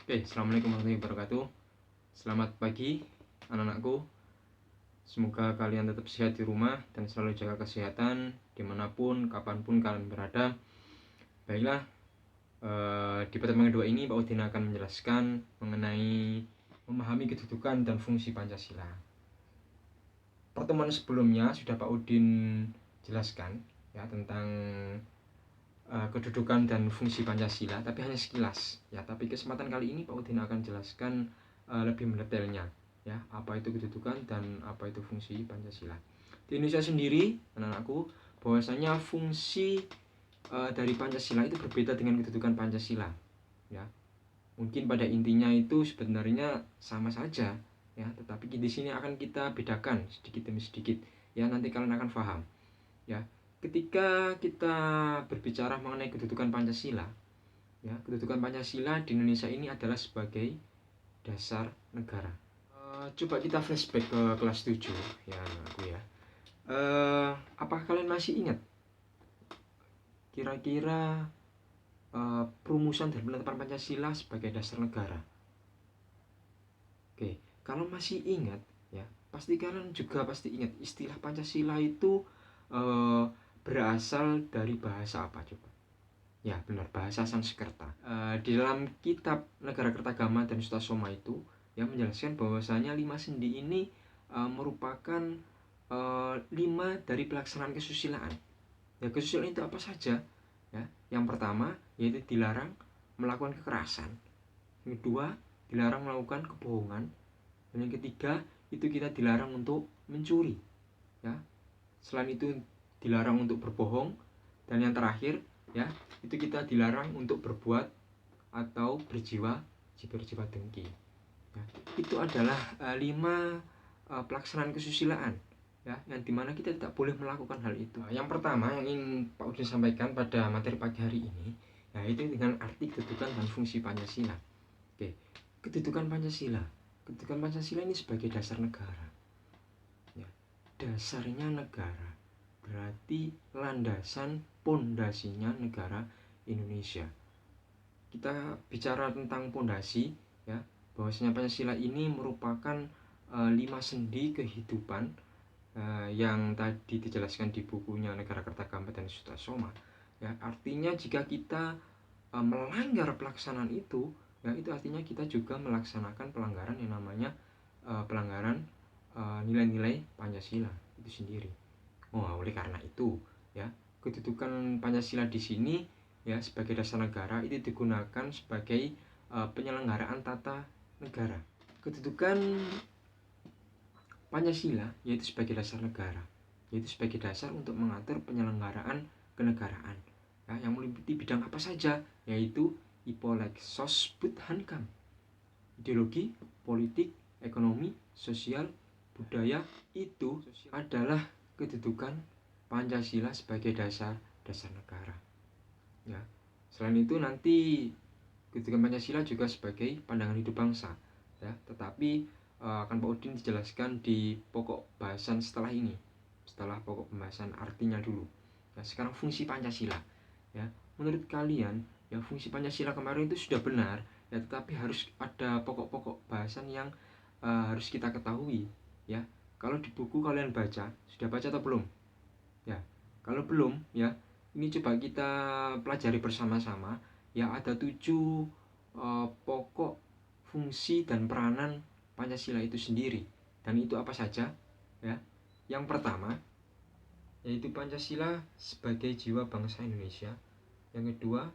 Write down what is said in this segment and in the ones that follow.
Oke, assalamualaikum warahmatullahi wabarakatuh. Selamat pagi, anak-anakku. Semoga kalian tetap sehat di rumah dan selalu jaga kesehatan dimanapun, kapanpun kalian berada. Baiklah, di pertemuan kedua ini Pak Udin akan menjelaskan mengenai memahami kedudukan dan fungsi Pancasila. Pertemuan sebelumnya sudah Pak Udin jelaskan ya tentang kedudukan dan fungsi Pancasila, tapi hanya sekilas ya. Tapi kesempatan kali ini Pak Udin akan jelaskan lebih mendetailnya ya, apa itu kedudukan dan apa itu fungsi Pancasila. Di Indonesia sendiri, anak-anakku, bahwasanya fungsi dari Pancasila itu berbeda dengan kedudukan Pancasila ya. Mungkin pada intinya itu sebenarnya sama saja ya, tetapi di sini akan kita bedakan sedikit demi sedikit ya, nanti kalian akan paham ya. Ketika kita berbicara mengenai kedudukan Pancasila ya, kedudukan Pancasila di Indonesia ini adalah sebagai dasar negara. Coba kita flashback ke kelas 7 ya aku ya. Apakah kalian masih ingat kira-kira perumusan dan penetapan Pancasila sebagai dasar negara? Oke, kalau masih ingat ya, pasti kalian juga pasti ingat istilah Pancasila itu berasal dari bahasa apa coba? Ya benar, bahasa Sanskerta. Di dalam kitab Negara Kertagama dan Sutasoma itu yang menjelaskan bahwasanya 5 sendi ini merupakan 5 dari pelaksanaan kesusilaan. Ya, kesusilaan itu apa saja? Ya, yang pertama yaitu dilarang melakukan kekerasan. Yang kedua, dilarang melakukan kebohongan. Dan yang ketiga, itu kita dilarang untuk mencuri. Ya, selain itu dilarang untuk berbohong. Dan yang terakhir ya, itu kita dilarang untuk berbuat atau berjiwa dengki ya. Itu adalah 5 pelaksanaan kesusilaan ya, yang dimana kita tidak boleh melakukan hal itu. Yang pertama yang ingin Pak Udin sampaikan pada materi pagi hari ini yaitu dengan arti kedudukan dan fungsi Pancasila. Oke, kedudukan Pancasila. Kedudukan Pancasila ini sebagai dasar negara ya. Dasarnya negara berarti landasan pondasinya negara Indonesia. Kita bicara tentang pondasi ya, bahwasanya Pancasila ini merupakan 5 sendi kehidupan yang tadi dijelaskan di bukunya Negara Kertagama dan Sutasoma ya. Artinya jika kita melanggar pelaksanaan itu ya, itu artinya kita juga melaksanakan pelanggaran yang namanya pelanggaran nilai-nilai Pancasila itu sendiri. Oleh karena itu ya, kedudukan Pancasila di sini ya sebagai dasar negara itu digunakan sebagai penyelenggaraan tata negara. Kedudukan Pancasila yaitu sebagai dasar negara, yaitu sebagai dasar untuk mengatur penyelenggaraan kenegaraan ya, yang meliputi bidang apa saja, yaitu Ipolek Sosbud Hankam, ideologi, politik, ekonomi, sosial, budaya. Itu adalah kedudukan Pancasila sebagai dasar negara ya. Selain itu nanti kedudukan Pancasila juga sebagai pandangan hidup bangsa ya, tetapi akan Pak Udin dijelaskan di pokok bahasan setelah ini, setelah pokok pembahasan artinya dulu ya. Sekarang fungsi Pancasila ya, menurut kalian ya fungsi Pancasila kemarin itu sudah benar ya, tetapi harus ada pokok-pokok bahasan yang harus kita ketahui ya. Kalau di buku kalian baca, sudah baca atau belum? Ya, kalau belum ya, ini coba kita pelajari bersama-sama ya. Ada 7 pokok fungsi dan peranan Pancasila itu sendiri. Dan itu apa saja ya? Yang pertama yaitu Pancasila sebagai jiwa bangsa Indonesia. Yang kedua,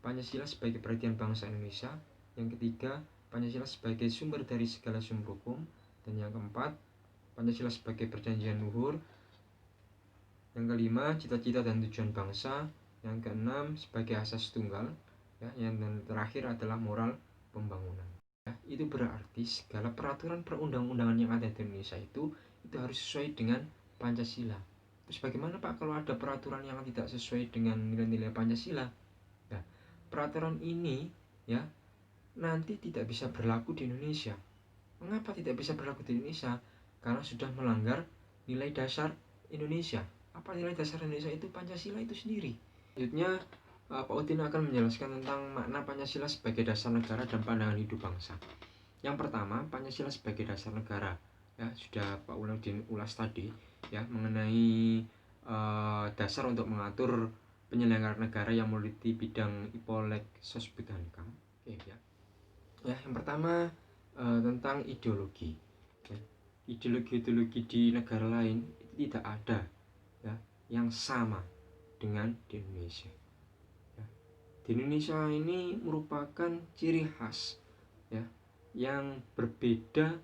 Pancasila sebagai perhatian bangsa Indonesia. Yang ketiga, Pancasila sebagai sumber dari segala sumber hukum. Dan yang keempat, Pancasila sebagai perjanjian luhur. Yang kelima, cita-cita dan tujuan bangsa. Yang keenam, sebagai asas tunggal ya. Yang terakhir adalah moral pembangunan ya. Itu berarti segala peraturan perundang-undangan yang ada di Indonesia itu harus sesuai dengan Pancasila. Terus bagaimana Pak kalau ada peraturan yang tidak sesuai dengan nilai-nilai Pancasila? Nah, peraturan ini ya nanti tidak bisa berlaku di Indonesia. Mengapa tidak bisa berlaku di Indonesia? Karena sudah melanggar nilai dasar Indonesia. Apa nilai dasar Indonesia itu? Pancasila itu sendiri. Selanjutnya Pak Udin akan menjelaskan tentang makna Pancasila sebagai dasar negara dan pandangan hidup bangsa. Yang pertama, Pancasila sebagai dasar negara. Ya, sudah Pak Udin ulas tadi ya mengenai dasar untuk mengatur penyelenggaraan negara yang meliputi bidang Ipolek Sosbud Hankam. Oke ya. Ya, yang pertama tentang ideologi. Ya, ideologi-ideologi di negara lain itu tidak ada ya yang sama dengan di Indonesia. Di Indonesia ini merupakan ciri khas ya yang berbeda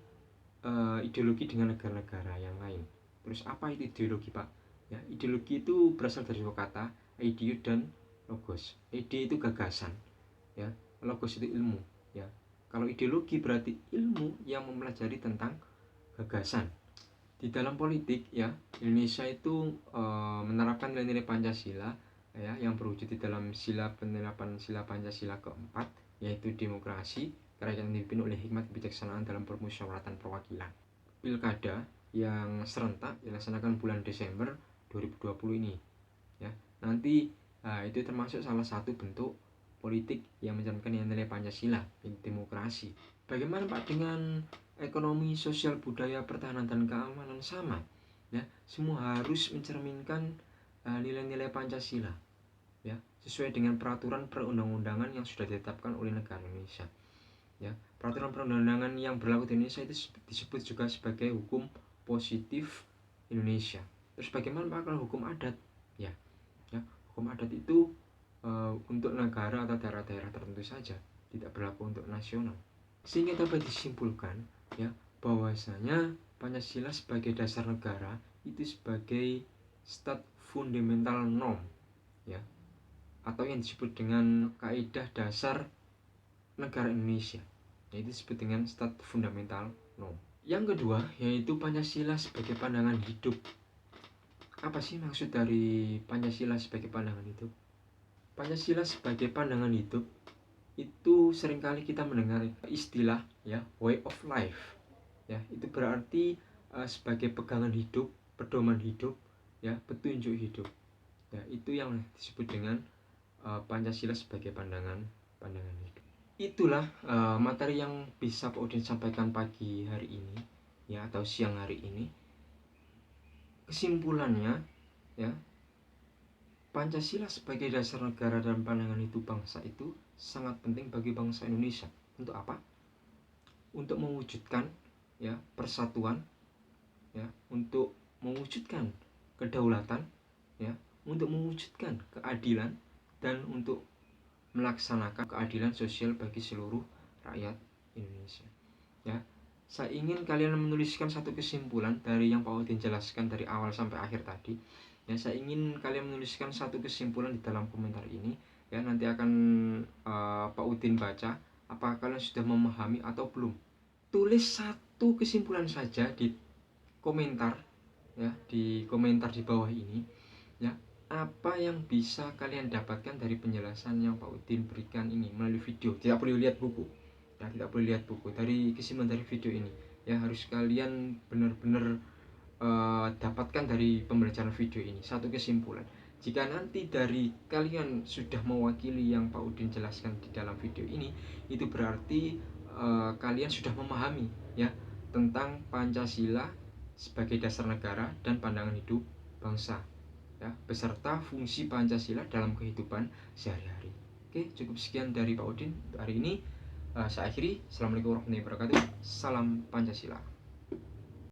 ideologi dengan negara-negara yang lain. Terus apa itu ideologi, Pak? Ya, ideologi itu berasal dari dua kata, ide dan logos. Ide itu gagasan, ya. Logos itu ilmu, ya. Kalau ideologi berarti ilmu yang mempelajari tentang gagasan. Di dalam politik, ya, Indonesia itu menerapkan nilai-nilai Pancasila ya yang berwujud di dalam penerapan sila Pancasila keempat, yaitu demokrasi, kerajaan dipimpin oleh hikmat kebijaksanaan dalam permusyawaratan perwakilan. Pilkada yang serentak dilaksanakan bulan Desember 2020 ini ya. Nanti itu termasuk salah satu bentuk politik yang mencerminkan nilai Pancasila, demokrasi. Bagaimana Pak dengan ekonomi, sosial, budaya, pertahanan dan keamanan? Sama ya, semua harus mencerminkan nilai-nilai Pancasila ya, sesuai dengan peraturan perundang-undangan yang sudah ditetapkan oleh negara Indonesia ya. Peraturan perundang-undangan yang berlaku di Indonesia itu disebut juga sebagai hukum positif Indonesia. Terus bagaimana Pak kalau hukum adat? Ya, hukum adat itu untuk negara atau daerah-daerah tertentu saja, tidak berlaku untuk nasional. Sehingga dapat disimpulkan ya bahwasanya Pancasila sebagai dasar negara itu sebagai stat fundamental norm ya, atau yang disebut dengan kaidah dasar negara Indonesia, yaitu disebut dengan stat fundamental norm. Yang kedua yaitu Pancasila sebagai pandangan hidup. Apa sih maksud dari Pancasila sebagai pandangan hidup? Pancasila sebagai pandangan hidup itu seringkali kita mendengar istilah ya way of life ya, itu berarti sebagai pegangan hidup, pedoman hidup ya, petunjuk hidup ya, itu yang disebut dengan Pancasila sebagai pandangan hidup. Itulah materi yang bisa Pak Udin sampaikan pagi hari ini ya, atau siang hari ini. Kesimpulannya ya, Pancasila sebagai dasar negara dan pandangan hidup bangsa itu sangat penting bagi bangsa Indonesia. Untuk apa? Untuk mewujudkan ya persatuan ya, untuk mewujudkan kedaulatan ya, untuk mewujudkan keadilan, dan untuk melaksanakan keadilan sosial bagi seluruh rakyat Indonesia ya. Saya ingin kalian menuliskan satu kesimpulan dari yang Pak Udin jelaskan dari awal sampai akhir tadi ya. Saya ingin kalian menuliskan satu kesimpulan di dalam komentar ini ya. Nanti akan Pak Udin baca apakah kalian sudah memahami atau belum. Tulis satu kesimpulan saja di komentar ya, di komentar di bawah ini ya, apa yang bisa kalian dapatkan dari penjelasan yang Pak Udin berikan ini melalui video. Tidak boleh lihat buku ya, tidak boleh lihat buku. Dari kesimpulan dari video ini ya, harus kalian benar-benar dapatkan dari pembelajaran video ini satu kesimpulan. Jika nanti dari kalian sudah mewakili yang Pak Udin jelaskan di dalam video ini, itu berarti kalian sudah memahami ya tentang Pancasila sebagai dasar negara dan pandangan hidup bangsa ya, beserta fungsi Pancasila dalam kehidupan sehari-hari. Oke, cukup sekian dari Pak Udin hari ini. Saya akhiri. Assalamualaikum warahmatullahi wabarakatuh. Salam Pancasila.